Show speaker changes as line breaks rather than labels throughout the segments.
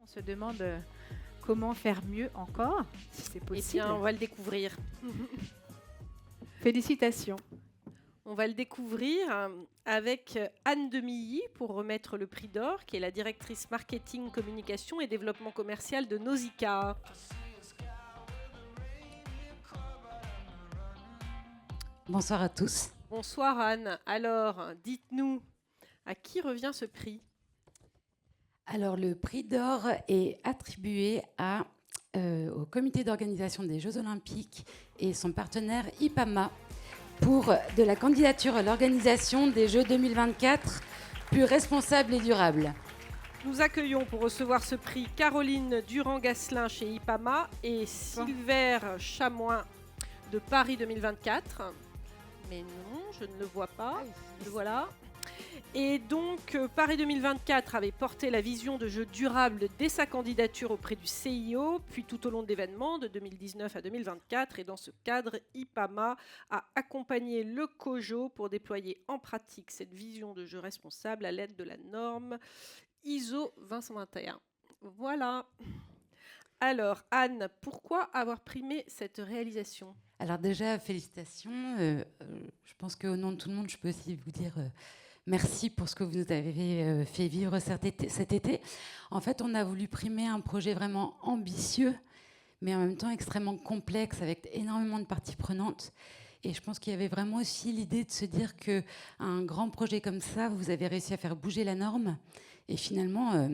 se demande comment faire mieux encore, si c'est
Eh
possible.
bien, on va le découvrir.
Félicitations.
On va le découvrir avec Anne Demilly pour remettre le prix d'or, qui est la directrice marketing, communication et développement commercial de Nausicaa.
Bonsoir à tous.
Bonsoir Anne. Alors, dites-nous, à qui revient ce prix ?
Alors, le prix d'or est attribué au comité d'organisation des Jeux Olympiques et son partenaire IPAMA pour de la candidature à l'organisation des Jeux 2024 plus responsables et durables.
Nous accueillons pour recevoir ce prix Caroline Durand-Gasselin chez IPAMA et Silver Chamoin de Paris 2024. Mais non, je ne le vois pas. Le voilà. Et donc, Paris 2024 avait porté la vision de jeux durables dès sa candidature auprès du CIO, puis tout au long de l'événement, de 2019 à 2024. Et dans ce cadre, IPAMA a accompagné le COJO pour déployer en pratique cette vision de jeu responsable à l'aide de la norme ISO 20121. Voilà. Alors, Anne, pourquoi avoir primé cette réalisation ?
Alors déjà, félicitations. Je pense qu'au nom de tout le monde, je peux aussi vous dire merci pour ce que vous nous avez fait vivre cet été. En fait, on a voulu primer un projet vraiment ambitieux, mais en même temps extrêmement complexe, avec énormément de parties prenantes. Et je pense qu'il y avait vraiment aussi l'idée de se dire qu'un grand projet comme ça, vous avez réussi à faire bouger la norme. Et finalement,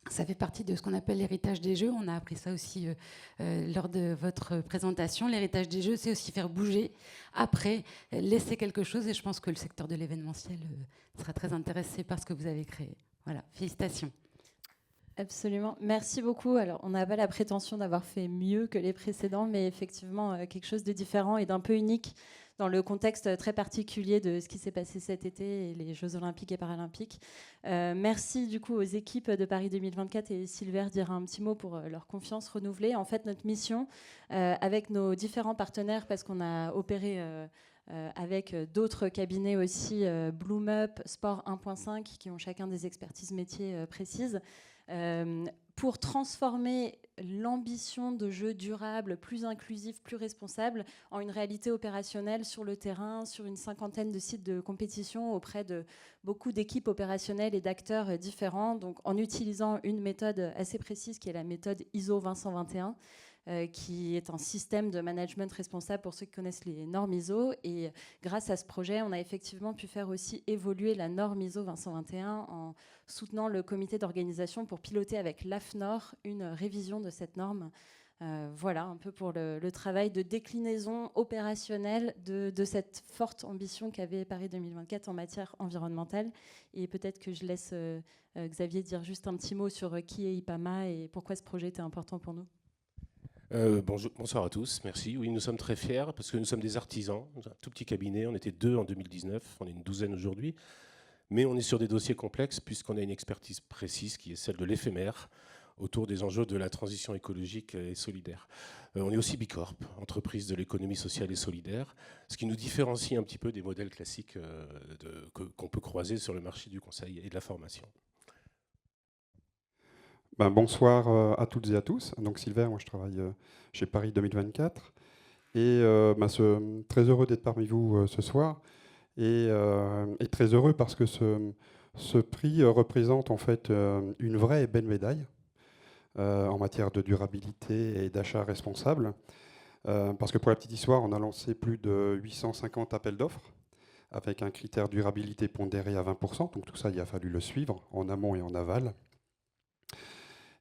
ça fait partie de ce qu'on appelle l'héritage des Jeux. On a appris ça aussi lors de votre présentation. L'héritage des Jeux, c'est aussi faire bouger. Après, laisser quelque chose. Et je pense que le secteur de l'événementiel sera très intéressé par ce que vous avez créé. Voilà, félicitations.
Absolument. Merci beaucoup. Alors, on n'a pas la prétention d'avoir fait mieux que les précédents, mais effectivement, quelque chose de différent et d'un peu unique dans le contexte très particulier de ce qui s'est passé cet été et les Jeux Olympiques et Paralympiques. Merci du coup aux équipes de Paris 2024 et Silver dira un petit mot pour leur confiance renouvelée. En fait, notre mission avec nos différents partenaires, parce qu'on a opéré avec d'autres cabinets aussi, Bloom Up, Sport 1.5, qui ont chacun des expertises métiers précises, pour transformer l'ambition de jeux durables, plus inclusifs, plus responsables, en une réalité opérationnelle sur le terrain, sur une 50aine de sites de compétition auprès de beaucoup d'équipes opérationnelles et d'acteurs différents, donc en utilisant une méthode assez précise qui est la méthode ISO 20121, qui est un système de management responsable pour ceux qui connaissent les normes ISO. Et grâce à ce projet, on a effectivement pu faire aussi évoluer la norme ISO 20121 en soutenant le comité d'organisation pour piloter avec l'AFNOR une révision de cette norme. Voilà un peu pour le travail de déclinaison opérationnelle de cette forte ambition qu'avait Paris 2024 en matière environnementale. Et peut-être que je laisse Xavier dire juste un petit mot sur qui est IPAMA et pourquoi ce projet était important pour nous.
Bonsoir à tous, merci. Oui, nous sommes très fiers parce que nous sommes des artisans, un tout petit cabinet, on était 2 en 2019, on est une douzaine aujourd'hui, mais on est sur des dossiers complexes puisqu'on a une expertise précise qui est celle de l'éphémère autour des enjeux de la transition écologique et solidaire. On est aussi Bicorp, entreprise de l'économie sociale et solidaire, ce qui nous différencie un petit peu des modèles classiques qu'on peut croiser sur le marché du conseil et de la formation.
Bonsoir à toutes et à tous. Donc Silver, moi je travaille chez Paris 2024 et très heureux d'être parmi vous ce soir et très heureux parce que ce prix représente en fait une vraie et belle médaille en matière de durabilité et d'achat responsable. Parce que pour la petite histoire, on a lancé plus de 850 appels d'offres avec un critère durabilité pondéré à 20%. Donc tout ça, il a fallu le suivre en amont et en aval.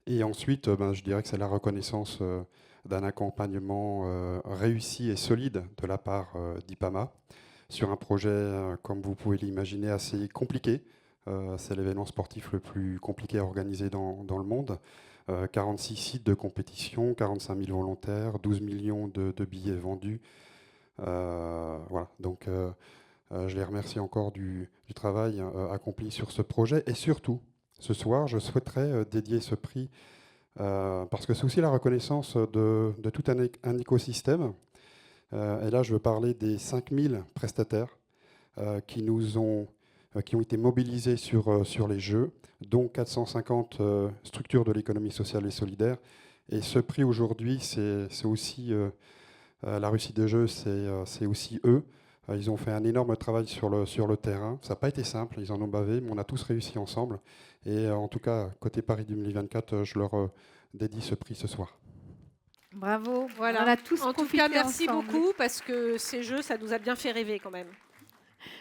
Et ensuite, je dirais que c'est la reconnaissance d'un accompagnement réussi et solide de la part d'IPAMA sur un projet, comme vous pouvez l'imaginer, assez compliqué. C'est l'événement sportif le plus compliqué à organiser dans le monde. 46 sites de compétition, 45 000 volontaires, 12 millions de billets vendus. Voilà, donc je les remercie encore du travail accompli sur ce projet. Et surtout, ce soir, je souhaiterais dédier ce prix, parce que c'est aussi la reconnaissance de tout un écosystème. Et là, je veux parler des 5000 prestataires qui nous ont qui ont été mobilisés sur les jeux, dont 450 structures de l'économie sociale et solidaire. Et ce prix aujourd'hui, c'est aussi la Russie des Jeux, c'est aussi eux. Ils ont fait un énorme travail sur le terrain. Ça n'a pas été simple, ils en ont bavé, mais on a tous réussi ensemble. Et en tout cas, côté Paris 2024, je leur dédie ce prix ce soir.
Bravo.
Voilà.
On a tous
En tout
profité
cas, merci
ensemble.
beaucoup parce que ces jeux, ça nous a bien fait rêver quand même.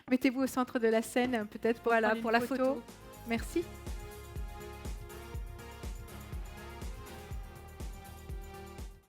Mettez-vous au centre de la scène, peut-être pour
Voilà,
prendre une
pour la photo.
Merci.